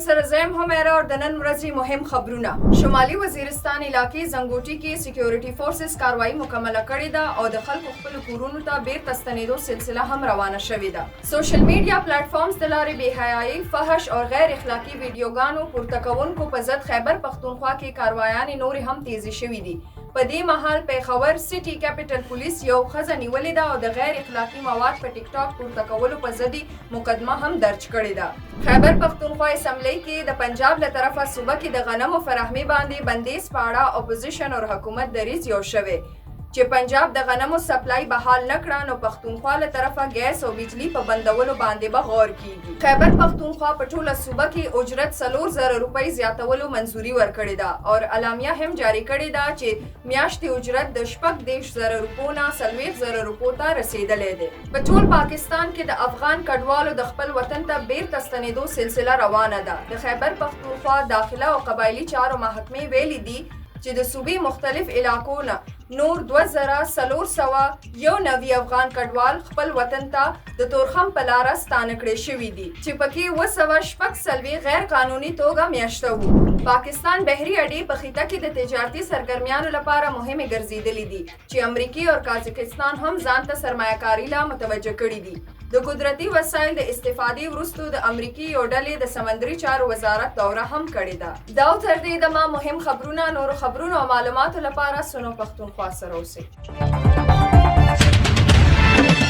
سره زم هميره اور د نن ورځې مهم خبرونه. شمالي وزیرستان علاقې زنګوټي کې سکیورټي فورسز کاروایی مکمله کړې ده او د خلکو خپل کورونو ته بیرته ستنېدو سلسله هم روانه شوې ده. سوشل میډیا پلیټ فارمز د لارې بېحیایي، فحش او غیر اخلاقي ویډیوګانو پورته کوونکو په ضد خیبر پښتونخوا کې کاروایانې نورې هم تیزې شوې دي. په دې مهال پیښور سټي کیپټل پولیس یو ښځه نیولې ده او د غیر اخلاقي مواد په ټیک ټاک پورته کولو په ضد مقدمه هم درج کړې ده. خیبر پښتونخوا اسمبلی کې د پنجاب له طرفه صوبه کې د غنمو فراهمي باندې بندیز په اړه اپوزیشن او حکومت دریځ یو شوی چې پنجاب د غنمو سپلای بحال نه کړه نو پښتونخوا له طرفه ګیس او بجلی په بندولو باندې به غور کیږي. خیبر پښتونخوا په ټوله صوبه کې اجرت 4000 روپۍ زیاتولو منځوري ورکړې ده او اعلامیه هم جاری کړې ده چې میاشتې اجرت د 14000 روپو نه 40000 روپو ته رسیدلی دی. په ټول پاکستان کې د افغان کډوالو د خپل وطن ته بیرته ستنېدو سلسله روانه ده. د خیبر پښتونخوا داخله او قبایلي چارو محکمې ویلي دي چې د صوبې مختلف علاقو نه نور 2491 افغان کډوال خپل وطن ته د تورخم په لاره ستانه کړي شوي دي چې پکې 246 غیر قانوني توګه میاشته وو. پاکستان بحري اډې په خطه کې د تجارتي سرګرمیانو لپاره مهمې ګرځېدلې دي چې امریکا او کازاکستان هم ځان ته سرمایه‌کاري لا متوجه کړي دي. د قدرتي وسایل د استفادې وروسته د امریکای یو ډلې د سمندري چارو وزارت دوره هم کړې ده. دا تر دې دمه مهم خبرونه نور خبرونو او معلوماتو لپاره سنو پښتونخوا سره اوسئ.